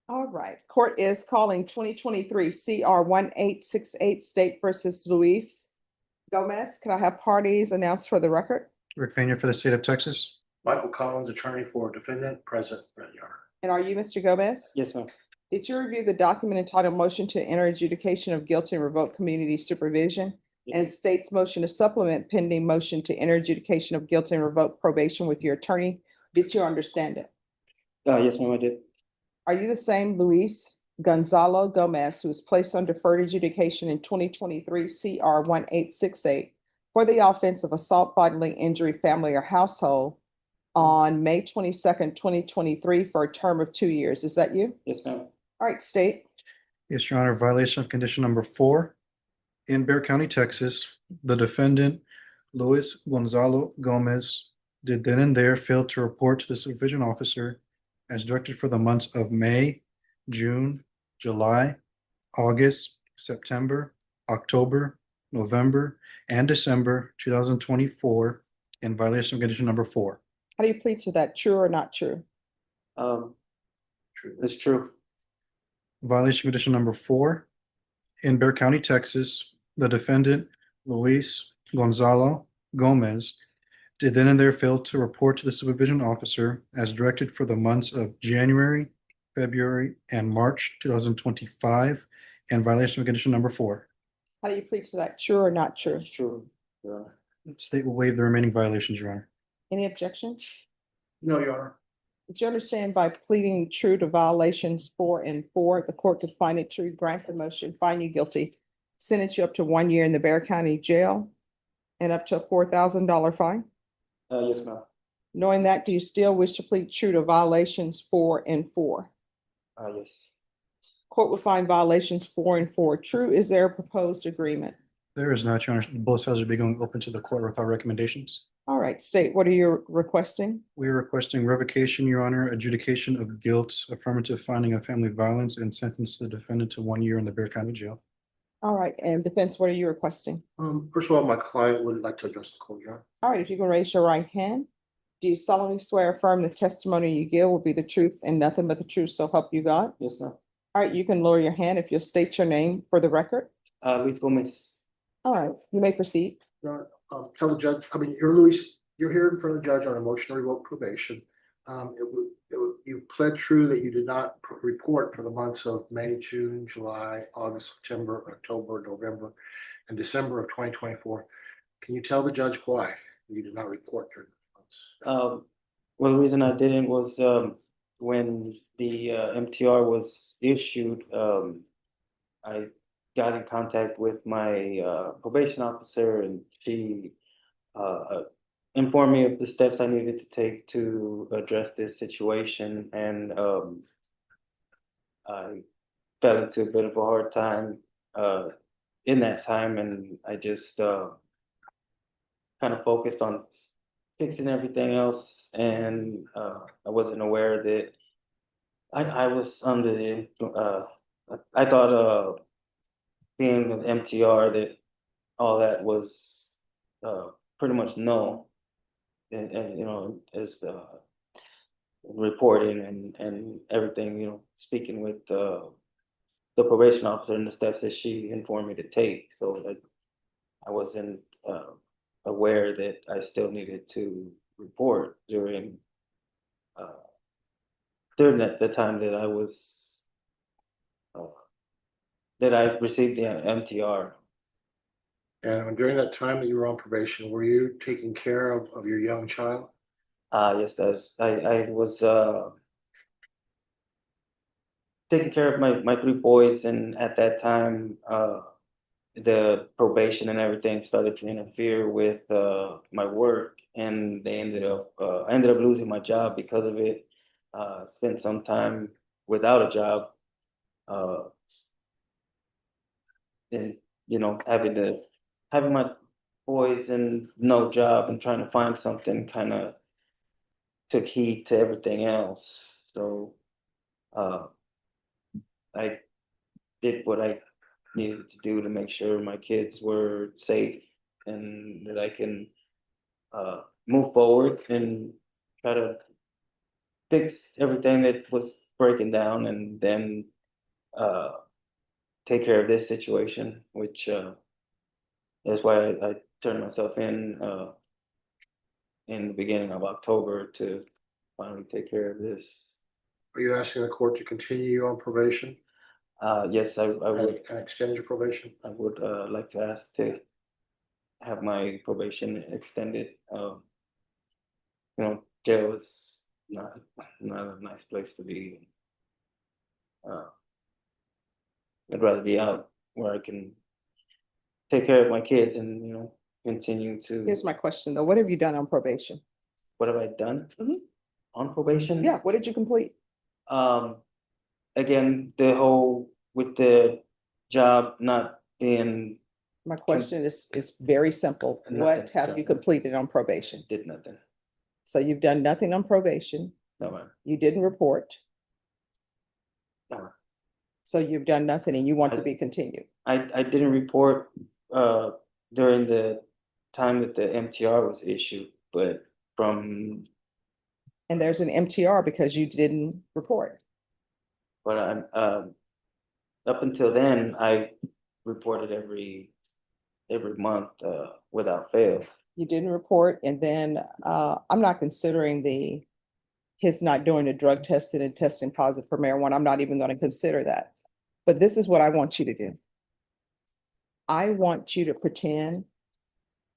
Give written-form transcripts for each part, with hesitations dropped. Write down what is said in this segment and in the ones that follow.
All right, court is calling 2023 CR 1868 State versus Luis Gomez. Can I have parties announced for the record? Rick Pena for the state of Texas. Michael Collins, attorney for defendant, present, ready, Your Honor. And are you Mr. Gomez? Yes, ma'am. Did you review the document entitled Motion to Enter Adjudication of Guilty and Revoke Community Supervision and state's motion to supplement pending motion to enter adjudication of guilty and revoke probation with your attorney? Did you understand it? Yes, ma'am, I did. Are you the same Luis Gonzalo Gomez who was placed on deferred adjudication in 2023 CR 1868 for the offense of assault, bodily injury, family, or household on May 22nd, 2023 for a term of 2 years? Is that you? Yes, ma'am. All right, state. Yes, Your Honor, violation of condition number 4. In Bexar County, Texas, the defendant, Luis Gonzalo Gomez, did then and there fail to report to the supervision officer as directed for the months of May, June, July, August, September, October, November, and December 2024 in violation of condition number 4. How do you plead to that? True or not true? It's true. Violation of condition number 4. In Bexar County, Texas, the defendant, Luis Gonzalo Gomez, did then and there fail to report to the supervision officer as directed for the months of January, February, and March 2025 in violation of condition number 4. How do you plead to that? True or not true? It's true. Your Honor. State will waive the remaining violations, Your Honor. Any objections? No, Your Honor. Did you understand by pleading true to violations 4 and 4, the court could find it true, grant the motion, find you guilty, sentence you up to 1 year in the Bexar County Jail and up to a $4,000 fine? Yes, ma'am. Knowing that, do you still wish to plead true to violations 4 and 4? Yes. Court would find violations 4 and 4 true. Is there a proposed agreement? There is not, Your Honor. Both sides will be going open to the court with our recommendations. All right, state, what are you requesting? We are requesting revocation, Your Honor, adjudication of guilt, affirmative finding of family violence, and sentence the defendant to 1 year in the Bexar County Jail. All right, and defense, what are you requesting? First of all, my client would like to address the court, Your Honor. All right, if you can raise your right hand. Do you solemnly swear affirm the testimony you give will be the truth and nothing but the truth, so help you God? Yes, ma'am. All right, you can lower your hand if you'll state your name for the record. Luis Gomez. All right, you may proceed. Your Honor, tell the judge, you're Luis, you're here in front of the judge on a motion to revoke probation. You pled true that you did not report for the months of May, June, July, August, September, October, November, and December of 2024. Can you tell the judge why you did not report during those months? Well, the reason I didn't was when the MTR was issued, I got in contact with my probation officer, and she informed me of the steps I needed to take to address this situation, and I got into a bit of a hard time in that time, and I just kind of focused on fixing everything else, and I wasn't aware that I was under the I thought being with MTR that all that was pretty much no, and you know, as reporting and everything, you know, speaking with the probation officer and the steps that she informed me to take, so I wasn't aware that I still needed to report during the time that I was that I received the MTR. And during that time that you were on probation, were you taking care of your young child? Yes, I was taking care of my 3 boys, and at that time the probation and everything started to interfere with my work, and they I ended up losing my job because of it. Spent some time without a job, and you know, having my boys and no job and trying to find something kind of took heed to everything else. So I did what I needed to do to make sure my kids were safe and that I can move forward and try to fix everything that was breaking down and then take care of this situation, which that's why I turned myself in the beginning of October to finally take care of this. Are you asking the court to continue you on probation Yes, I would. and extend your probation? I would like to ask to have my probation extended. Jail is not a nice place to be. I'd rather be out where I can take care of my kids and continue to. Here's my question though. What have you done on probation? What have I done Mhm. on probation? Yeah, what did you complete? Again, the whole with the job not being My question is very simple. Nothing. What have you completed on probation? did nothing. So you've done nothing on probation. No, ma'am. You didn't report. No. So you've done nothing and you want to be continued. I didn't report during the time that the MTR was issued, but from And there's an MTR because you didn't report. but I'm up until then I reported every month without fail. You didn't report, and then I'm not considering his not doing the drug testing and testing positive for marijuana. I'm not even going to consider that. But this is what I want you to do. I want you to pretend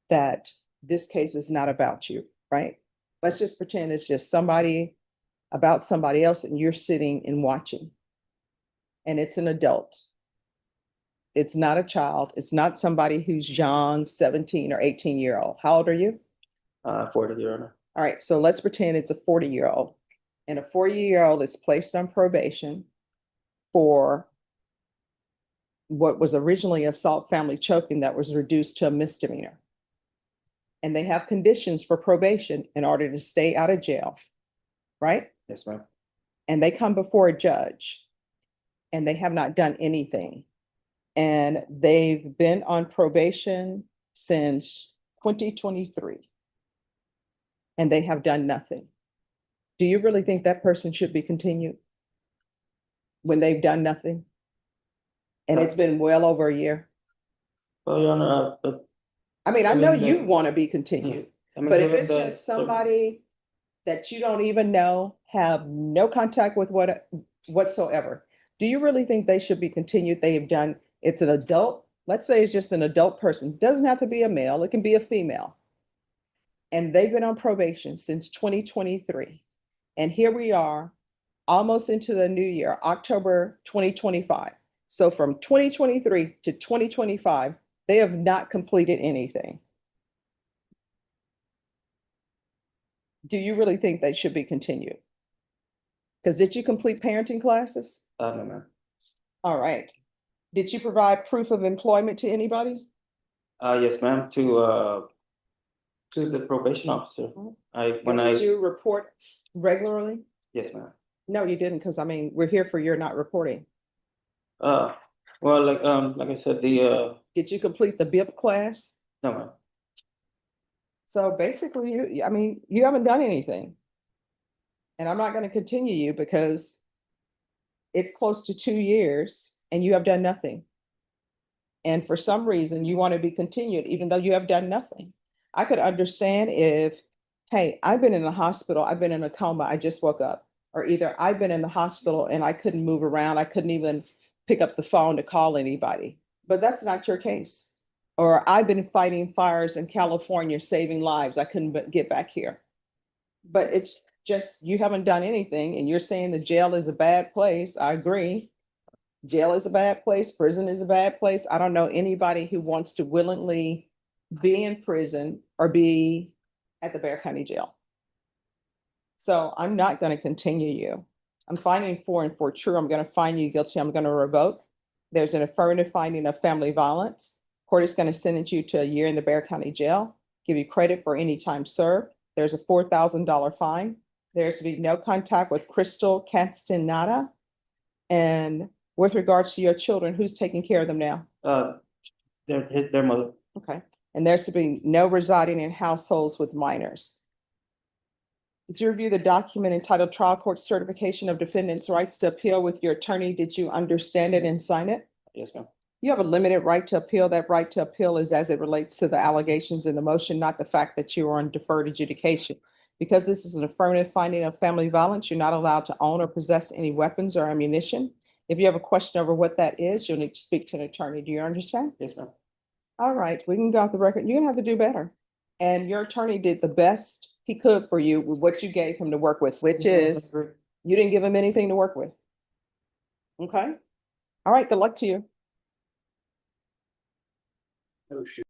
that this case is not about you, right? Let's just pretend it's just about somebody else and you're sitting and watching. And it's an adult. It's not a child. It's not somebody who's young, 17 or 18-year-old. How old are you? 40, Your Honor. All right, so let's pretend it's a 40-year-old. And a 40-year-old is placed on probation for what was originally assault, family choking that was reduced to a misdemeanor. And they have conditions for probation in order to stay out of jail, right? Yes, ma'am. And they come before a judge and they have not done anything. And they've been on probation since 2023. And they have done nothing. Do you really think that person should be continued when they've done nothing? And it's been well over a year. Well, Your Honor, I mean, I know you Yeah. want to be continued, but if it's just somebody that you don't even know, have no contact with whatsoever, do you really think they should be continued? They have done, it's an adult, let's say it's just an adult person, doesn't have to be a male, it can be a female. And they've been on probation since 2023. And here we are, almost into the new year, October 2025. So from 2023 to 2025, they have not completed anything. Do you really think they should be continued? Because did you complete parenting classes? No, ma'am. All right. Did you provide proof of employment to anybody? Yes, ma'am. To the probation officer. Did you report regularly? Yes, ma'am. No, you didn't, because I mean, we're here for your not reporting. Well, like I said, Did you complete the BIP class? no, ma'am. So basically, you haven't done anything. And I'm not going to continue you because it's close to 2 years and you have done nothing. And for some reason, you want to be continued, even though you have done nothing. I could understand if, hey, I've been in the hospital, I've been in a coma, I just woke up. Or either I've been in the hospital and I couldn't move around, I couldn't even pick up the phone to call anybody. But that's not your case. Or I've been fighting fires in California, saving lives, I couldn't get back here. But it's just, you haven't done anything and you're saying the jail is a bad place. I agree. Jail is a bad place, prison is a bad place. I don't know anybody who wants to willingly be in prison or be at the Bexar County Jail. So I'm not going to continue you. I'm finding 4 and 4 true. I'm going to find you guilty. I'm going to revoke. There's an affirmative finding of family violence. Court is going to sentence you to a year in the Bexar County Jail, give you credit for any time served. There's a $4,000 fine. There's to be no contact with Crystal Castaneda. And with regards to your children, who's taking care of them now? Their mother. Okay. And there's to be no residing in households with minors. Did you review the document entitled Trial Court Certification of Defendant's Rights to Appeal with your attorney? Did you understand it and sign it? Yes, ma'am. You have a limited right to appeal. That right to appeal is as it relates to the allegations in the motion, not the fact that you are on deferred adjudication. Because this is an affirmative finding of family violence, you're not allowed to own or possess any weapons or ammunition. If you have a question over what that is, you'll need to speak to an attorney. Do you understand? Yes, ma'am. All right, we can go off the record. You're gonna have to do better. And your attorney did the best he could for you with what you gave him to work with, which is you didn't give him anything to work with. Okay? All right, good luck to you. Oh, shoot.